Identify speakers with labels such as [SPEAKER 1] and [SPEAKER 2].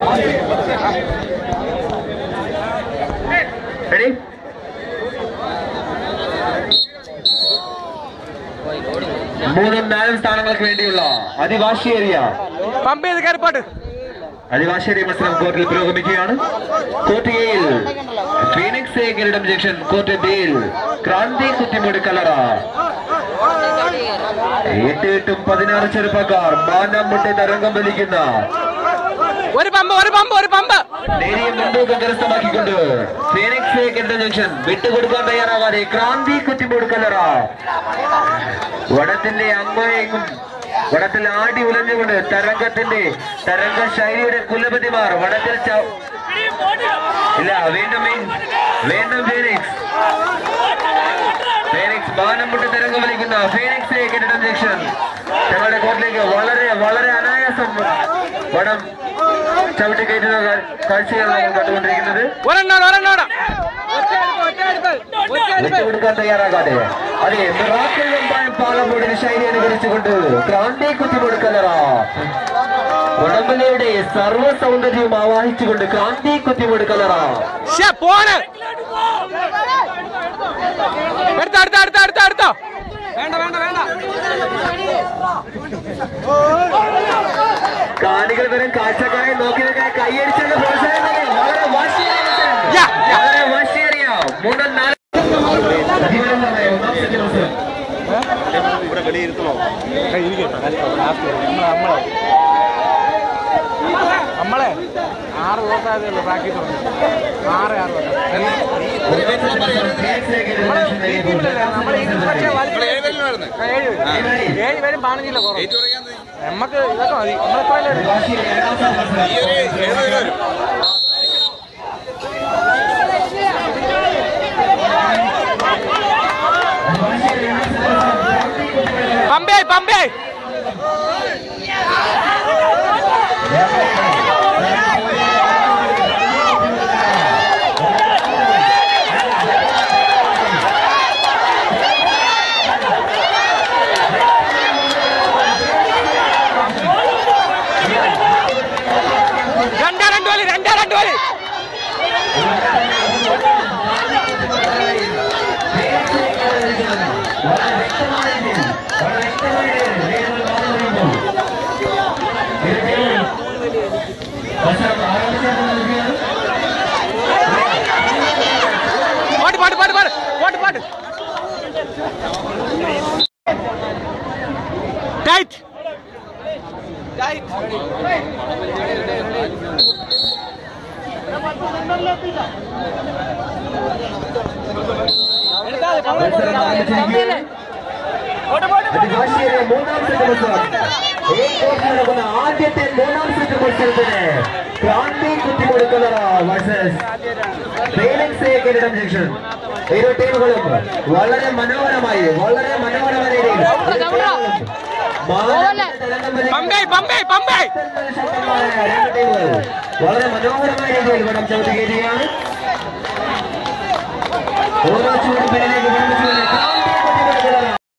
[SPEAKER 1] Ready? മൂന്നും നാലും സ്ഥാനങ്ങൾക്ക് വേണ്ടിയുള്ള അതിവാശിയേറിയ അതിവാശിയേറിയ മത്സരം കോർട്ടിൽ പുരോഗമിക്കുകയാണ്. കോർട്ട് എയിൽ ഫീനിക്സ് കിരീടം ജംഗ്ഷൻ, കോർട്ട് ബിയിൽ ക്രാന്തി കുത്തിമൂട് കലറ. 8-16 ചെറുപ്പക്കാർ മാനം മുട്ടി തരംഗം വലിക്കുന്ന നേരിയ മുൻതൂക്കം കരസ്ഥമാക്കിക്കൊണ്ട് ഫീനിക്സ് കിരീടം ജംഗ്ഷൻ വിട്ടുകൊടുക്കാൻ തയ്യാറാകാതെ ക്രാന്തി കുത്തിമൂട് കലറ. വടത്തിന്റെ അങ്ങോയെങ്ങും വടത്തിൽ ആടി ഉലഞ്ഞുകൊണ്ട് തരംഗ ശൈലിയുടെ കുലപതിമാർ വടത്തിൽ ഇല്ല. വീണ്ടും ഫീനിക്സ് ബാനം മുട്ടി തരംഗം വലിക്കുന്ന ഫീനിക്സ് കിരീടം ജംഗ്ഷൻ തങ്ങളുടെ കോർട്ടിലേക്ക് വളരെ അനായാസം വടം ചവിട്ടി കയറ്റുന്ന കാഴ്ചയാണ് നമ്മൾ കണ്ടുകൊണ്ടിരിക്കുന്നത്. വിട്ടുകൊടുക്കാൻ തയ്യാറാകാതെ അതെ പാലമൂടിന് ശൈലി അനുകരിച്ചുകൊണ്ട് ക്രാന്തി കുത്തിമൂട് കലറ. ഉടമ്പലയുടെ സർവ്വ സൗന്ദര്യവും ആവാഹിച്ചുകൊണ്ട് ക്രാന്തി കുത്തിമൂട് കലറ. കാണികൾ വരും കാഴ്ചക്കാരെ നോക്കി നിൽക്കാൻ കൈയടിച്ചത് പ്രോത്സാഹനം. വളരെ വാശിയേറിയ 3-4
[SPEAKER 2] നമ്മളെ 6 ദിവസമായതല്ലോ പ്രാക്ടീസ് തുടങ്ങി. 6 പേരും പാണില്ല കുറവ്. നമ്മക്ക് ഇതൊക്കെ മതി. പമ്പേ രണ്ട് വലി പാട്ട് ടൈറ്റ്
[SPEAKER 1] ആദ്യത്തെ 3ാം സെറ്റ് മത്സരത്തിന് ക്രാന്തി കുത്തിമൂട് കലറ വേഴ്സസ് ഫീനിക്സ് കിരീടം ജംഗ്ഷൻ. ഇരു ടീമുകളും വളരെ മനോഹരമായി വളരെ മനോഹരമായ രീതിയിൽ വടം ചവിട്ടുകയാണ്. ഓരോ ചൂടുപിന്നിലേക്ക്